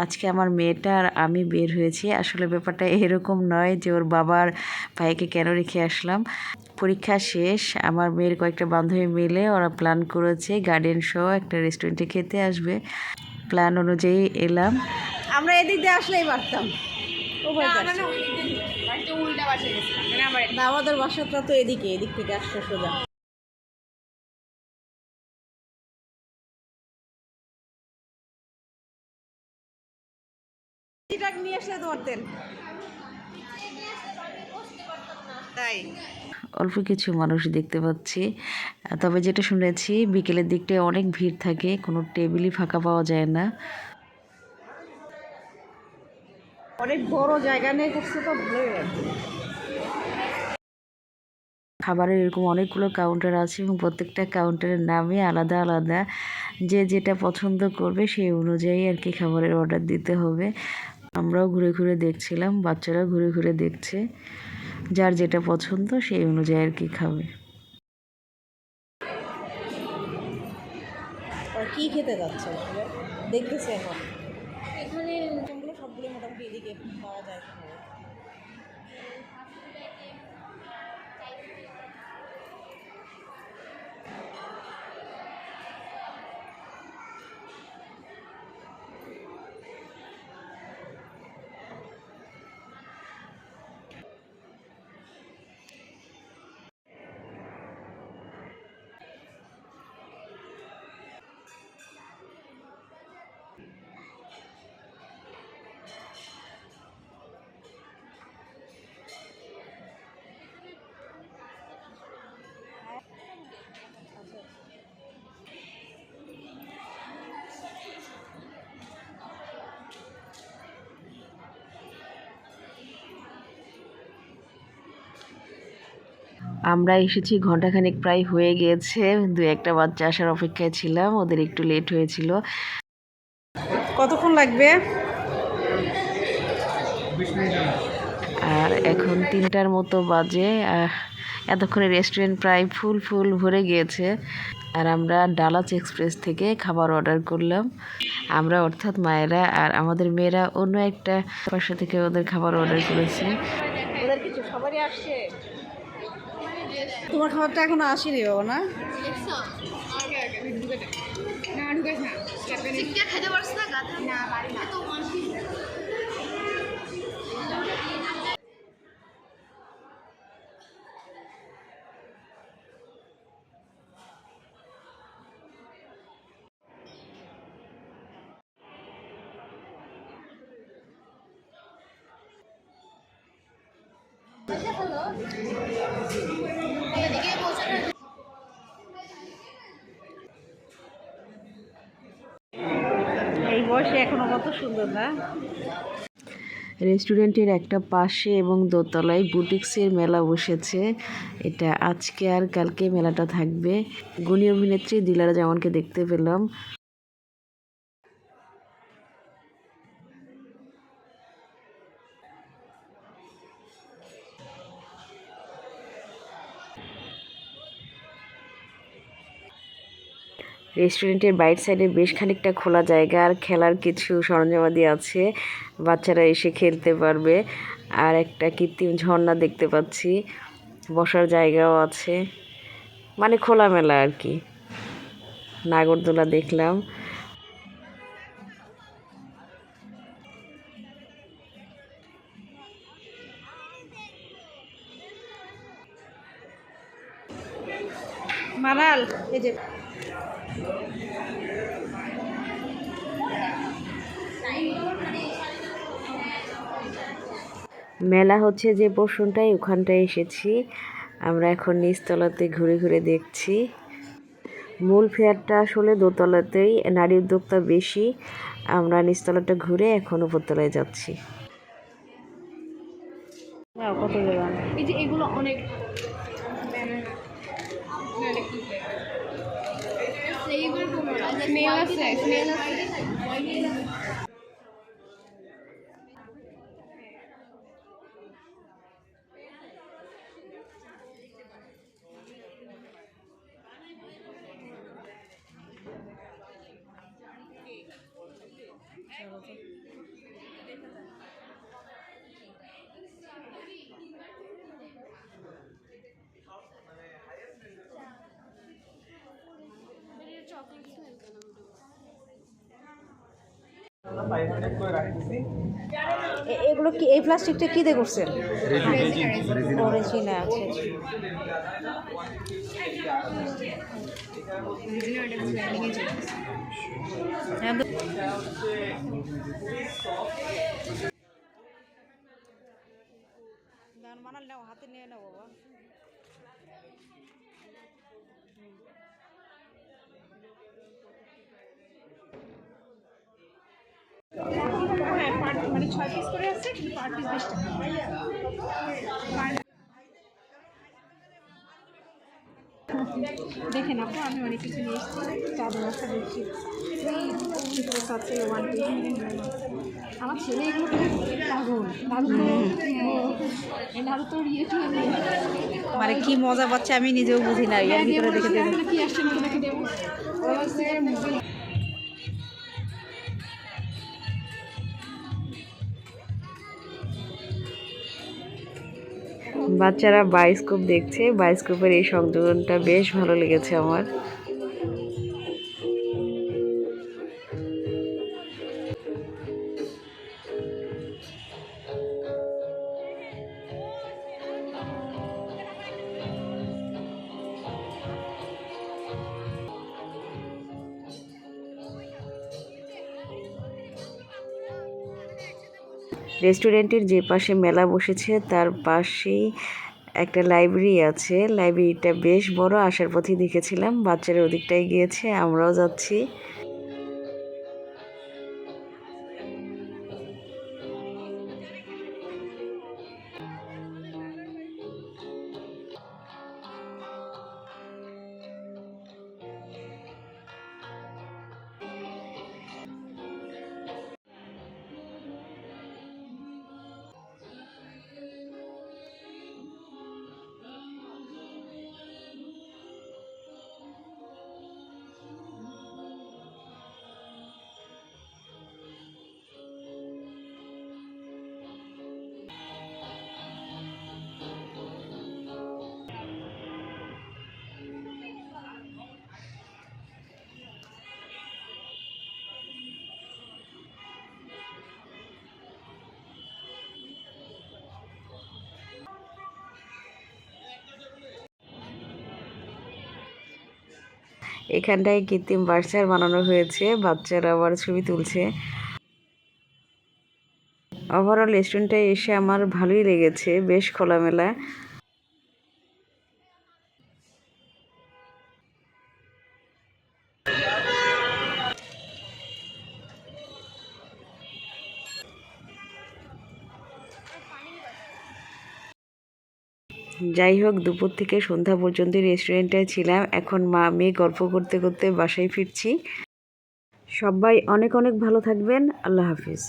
আজকে আমার মেয়েটা আর আমি বের হয়েছি। আসলে ব্যাপারটা এরকম নয় যে ওর বাবার ভাইকে কেন রেখে আসলাম। পরীক্ষা শেষ, আমার মেয়ের কয়েকটা বান্ধবী মিলে ওরা প্ল্যান করেছে গার্ডেন শো একটা রেস্টুরেন্টে খেতে আসবে। প্ল্যান অনুযায়ী এলাম। আমরা এদিক দিয়ে আসলেই পারতাম। আমাদের বাসাটা তো এদিক থেকে আসছে সোজা। নিয়ে আসলে তো পারতেন, তাই অল্প কিছু মানুষ দেখতে পাচ্ছি। তবে যেটা শুনেছি বিকেলের দিকটায় অনেক ভিড় থাকে, কোনো টেবিলই ফাঁকা পাওয়া যায় না। অনেক বড় জায়গা নিয়ে করছে তো ভালোই লাগছে। খাবারের এরকম অনেকগুলো কাউন্টার আছে এবং প্রত্যেকটা কাউন্টারের নামে আলাদা আলাদা। যে যেটা পছন্দ করবে সেই অনুযায়ী আর কি খাবারের অর্ডার দিতে হবে। আমরাও ঘুরে ঘুরে দেখছিলাম, বাচ্চারাও ঘুরে ঘুরে দেখছে, যার যেটা পছন্দ সেই অনুযায়ী আর কি খাবে। কি খেতে যাচ্ছে দেখতেছি এখন এখানে সবগুলো মোটামুটি এদিকে পাওয়া যায়। আমরা এসেছি ঘন্টাখানেক প্রায় হয়ে গিয়েছে। দু একটা বাচ্চা আসার অপেক্ষায় ছিলাম, ওদের একটু লেট হয়েছিল। কতক্ষণ লাগবে? আর এখন 3টার মতো বাজে। এতক্ষণে রেস্টুরেন্ট প্রায় ফুল ভরে গিয়েছে। আর আমরা ডালাস এক্সপ্রেস থেকে খাবার অর্ডার করলাম। আমরা অর্থাৎ মায়েরা আর আমাদের মেয়েরা অন্য একটা বাসা থেকে ওদের খাবার অর্ডার করেছে। ওদের কিছু সবারই আসছে। তোমার খাবারটা এখনো আসেনি বাবা না? এই বয়সে এখনো কত সুন্দর না? রেস্টুরেন্টের একটা পাশে এবং দোতলায় বুটিক্সের মেলা বসেছে। এটা আজকে আর কালকে মেলাটা থাকবে। গুণী অভিনেত্রী দিলারা জামানকে দেখতে পেলাম। রেস্টুরেন্টের বাইরের সাইডে বেশ খানিকটা খোলা জায়গা আর খেলার কিছু সরঞ্জামাদি আছে, বাচ্চারা এসে খেলতে পারবে। আর একটা কৃত্রিম ঝর্ণা দেখতে পাচ্ছি, বসার জায়গাও আছে, মানে খোলামেলা আর কি। নাগরদোলা দেখলাম। মানাল এই যে মেলা হচ্ছে যে পোর্শনটায়, ওখানটায় এসেছি আমরা। এখন নিচতলাতে ঘুরে ঘুরে দেখছি। মূল ফেয়ারটা আসলে দোতলাতেই, নারী উদ্যোক্তা বেশি। আমরা নিচতলাটা ঘুরে এখন উপরতলায় যাচ্ছি। কত দেবেন? এই যে এগুলো অনেক স্মেল আছে, স্মেল আছে। এগুলো কি, এই প্লাস্টিকটা কি দিয়ে করছেন? রেজিনা, আচ্ছা আচ্ছা। গান বানাল নাও, হাতে নিয়ে নাও বাবা। হ্যাঁ, মানে 6 পিস করে আছে, কিন্তু পার পিস 20 টাকা। দেখেন আপু, আমি অনেক কিছু নিয়ে এসেছি। চাদর আছে, দেখছি আছে, ওয়ান পিস। আমার ছেলে এগুলো পাগল, নারুতো ইয়েটা মানে কি মজা পাচ্ছে আমি নিজেও বুঝি না, এর ভিতরে দেখে দেখে। কি আসছে নাকি দেবো বাচ্চারা বায়োস্কোপ দেখছে, বায়োস্কোপের এই সংযোজনটা বেশ ভালো লেগেছে আমার। রেস্টুরেন্টের যে পাশে মেলা বসেছে তার পাশেই একটা লাইব্রেরি আছে। লাইব্রেরিটা বেশ বড়, আসার পথেই দেখেছিলাম। বাচ্চারা ওদিকটাই গিয়েছে, আমরাও যাচ্ছি। এখানটায় কৃত্রিম বার্সার বানানো হয়েছে, বাচ্চারা আবার ছবি তুলছে। ওভারঅল রেস্টুরেন্টে এসে আমার ভালোই লেগেছে, বেশ খোলামেলা। যাই হোক, দুপুর থেকে সন্ধ্যা পর্যন্ত রেস্টুরেন্টে ছিলাম। এখন মা মেয়ে গল্প করতে করতে বাসায় ফিরছি। সবাই অনেক অনেক ভালো থাকবেন। আল্লাহ হাফিজ।